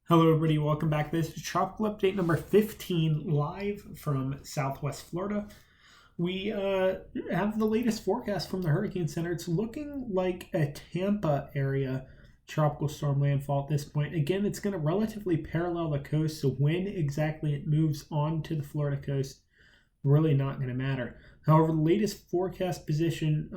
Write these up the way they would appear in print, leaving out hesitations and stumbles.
Hello, everybody. Welcome back. This is Tropical Update number 15, live from Southwest Florida. We have the latest forecast from the Hurricane Center. It's looking like a Tampa area tropical storm landfall at this point. Again, it's going to relatively parallel the coast, so when exactly it moves onto the Florida coast, really not going to matter. However, the latest forecast position,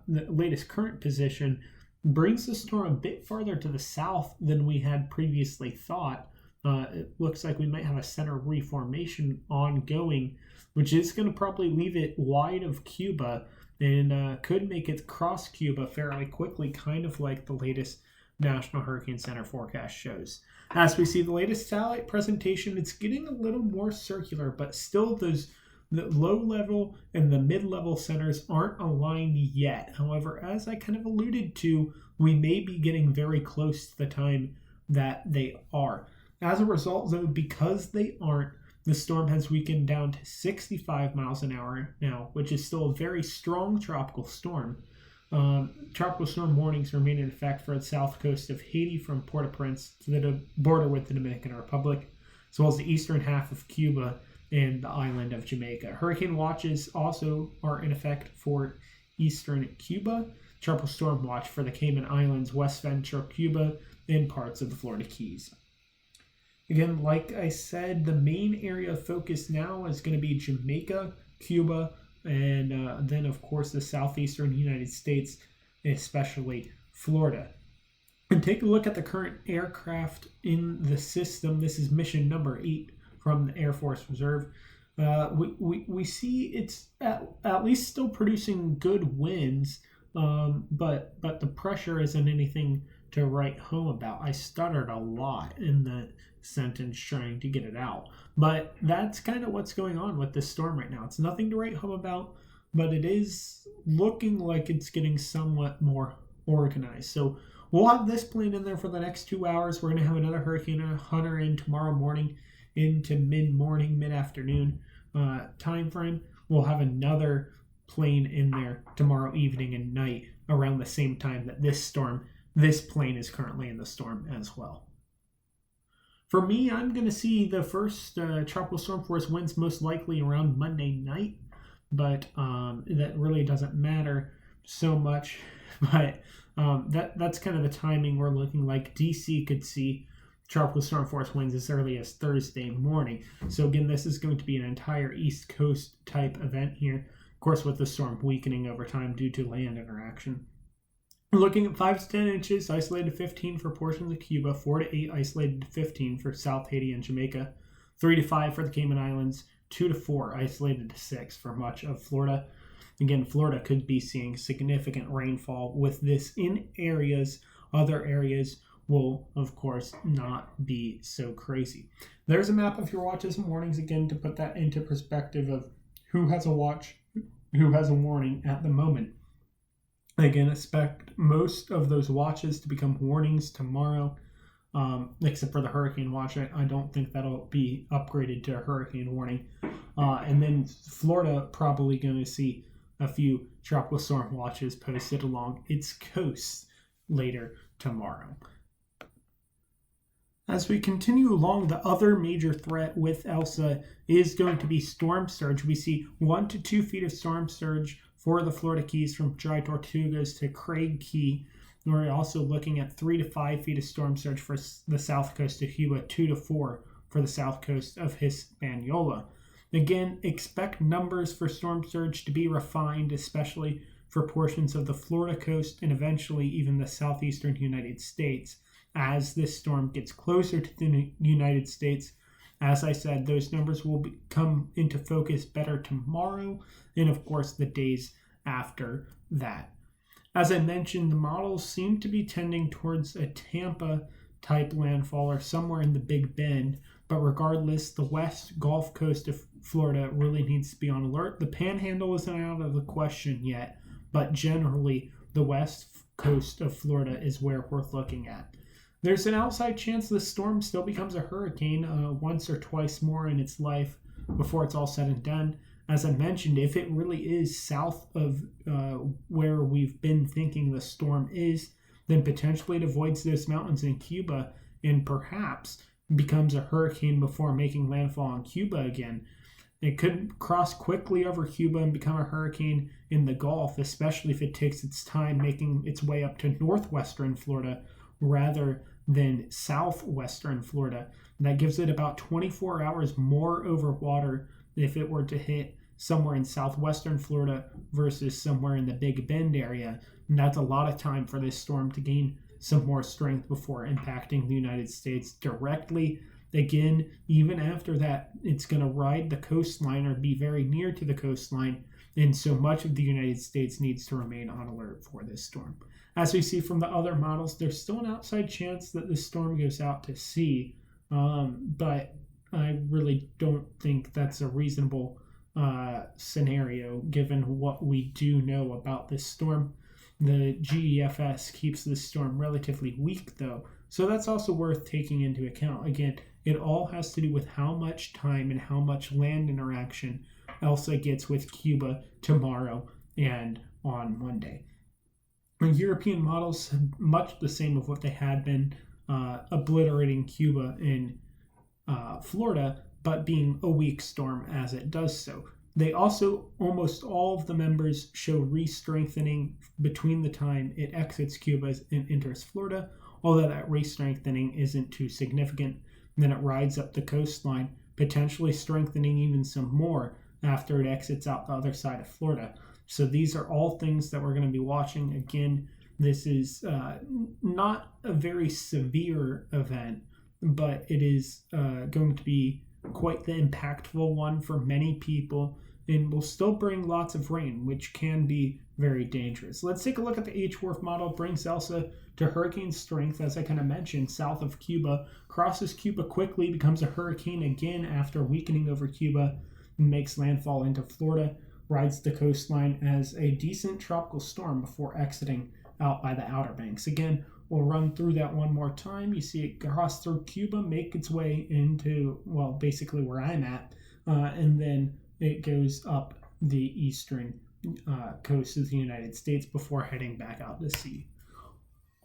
the latest current position, brings the storm a bit farther to the south than we had previously thought. It looks like we might have a center reformation ongoing, which is going to probably leave it wide of Cuba and could make it cross Cuba fairly quickly, kind of like the latest National Hurricane Center forecast shows. As we see the latest satellite presentation, it's getting a little more circular, but still the low level and the mid-level centers aren't aligned yet. However, as I kind of alluded to, we may be getting very close to the time that they are. As a result, though, because they aren't, the storm has weakened down to 65 miles an hour now, which is still a very strong tropical storm. Tropical storm warnings remain in effect for the south coast of Haiti from Port-au-Prince to the border with the Dominican Republic, as well as the eastern half of Cuba and the island of Jamaica. Hurricane watches also are in effect for eastern Cuba, tropical storm watch for the Cayman Islands, West Ventura, Cuba, and parts of the Florida Keys. Again, like I said, the main area of focus now is going to be Jamaica, Cuba, and then, of course, the southeastern United States, especially Florida. And take a look at the current aircraft in the system. This is mission number 8 from the Air Force Reserve. We see it's at least still producing good winds, but the pressure isn't anything to write home about. I stuttered a lot in the sentence trying to get it out, but that's kind of what's going on with this storm right now. It's nothing to write home about, but it is looking like it's getting somewhat more organized. So we'll have this plane in there for the next 2 hours. We're going to have another Hurricane Hunter in tomorrow morning into mid-morning, mid-afternoon time frame. We'll have another plane in there tomorrow evening and night around the same time that this plane is currently in the storm as well. For me, I'm going to see the first tropical storm force winds most likely around Monday night, but that really doesn't matter so much. But that's kind of the timing we're looking like. DC could see tropical storm force winds as early as Thursday morning. So again, this is going to be an entire East Coast type event here. Of course, with the storm weakening over time due to land interaction. We're looking at 5 to 10 inches, isolated to 15 for portions of Cuba, 4 to 8 isolated to 15 for South Haiti and Jamaica, 3 to 5 for the Cayman Islands, 2 to 4 isolated to 6 for much of Florida. Again, Florida could be seeing significant rainfall with this in areas. Other areas will, of course, not be so crazy. There's a map of your watches and warnings, again, to put that into perspective of who has a watch, who has a warning at the moment. Again, expect most of those watches to become warnings tomorrow, except for the hurricane watch. I don't think that'll be upgraded to a hurricane warning. And then Florida probably going to see a few tropical storm watches posted along its coast later tomorrow. As we continue along, the other major threat with Elsa is going to be storm surge. We see 1 to 2 feet of storm surge for the Florida Keys from Dry Tortugas to Craig Key. We're also looking at 3 to 5 feet of storm surge for the south coast of Cuba, 2 to 4 for the south coast of Hispaniola. Again, expect numbers for storm surge to be refined, especially for portions of the Florida coast and eventually even the southeastern United States. As this storm gets closer to the United States, as I said, those numbers will come into focus better tomorrow and, of course, the days after that. As I mentioned, the models seem to be tending towards a Tampa-type landfall or somewhere in the Big Bend, but regardless, the west Gulf Coast of Florida really needs to be on alert. The Panhandle isn't out of the question yet, but generally, the west coast of Florida is where we're looking at. There's an outside chance the storm still becomes a hurricane once or twice more in its life before it's all said and done. As I mentioned, if it really is south of where we've been thinking the storm is, then potentially it avoids those mountains in Cuba and perhaps becomes a hurricane before making landfall on Cuba again. It could cross quickly over Cuba and become a hurricane in the Gulf, especially if it takes its time making its way up to northwestern Florida rather than southwestern Florida. And that gives it about 24 hours more over water if it were to hit somewhere in southwestern Florida versus somewhere in the Big Bend area. And that's a lot of time for this storm to gain some more strength before impacting the United States directly. Again, even after that, it's going to ride the coastline or be very near to the coastline, and so much of the United States needs to remain on alert for this storm. As we see from the other models, there's still an outside chance that this storm goes out to sea, but I really don't think that's a reasonable scenario given what we do know about this storm. The GEFS keeps this storm relatively weak, though, so that's also worth taking into account. Again, it all has to do with how much time and how much land interaction Elsa gets with Cuba tomorrow and on Monday. The European models, much the same of what they had been, obliterating Cuba and Florida, but being a weak storm as it does so. They also, almost all of the members show re-strengthening between the time it exits Cuba and enters Florida, although that re-strengthening isn't too significant. Then it rides up the coastline, potentially strengthening even some more after it exits out the other side of Florida. So these are all things that we're going to be watching. Again, this is not a very severe event, but it is going to be quite the impactful one for many people, and will still bring lots of rain, which can be very dangerous. Let's take a look at the H-Wharf model. Brings Elsa to hurricane strength, as I kind of mentioned, south of Cuba, crosses Cuba quickly, becomes a hurricane again after weakening over Cuba, makes landfall into Florida, rides the coastline as a decent tropical storm before exiting out by the Outer Banks. Again, we'll run through that one more time. You see it cross through Cuba, make its way into, well, basically where I'm at, and then it goes up the eastern coast of the United States before heading back out to sea.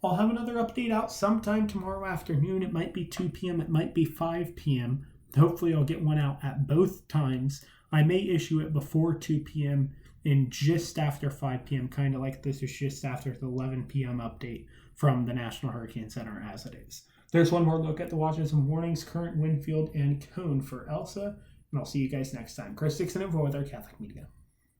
I'll have another update out sometime tomorrow afternoon. It might be 2 p.m., it might be 5 p.m. Hopefully I'll get one out at both times. I may issue it before 2 p.m. and just after 5 p.m., kind of like this is just after the 11 p.m. update from the National Hurricane Center as it is. There's one more look at the watches and warnings, current wind field, and cone for Elsa, and I'll see you guys next time. Chris Dixon and Weather Catholic Media.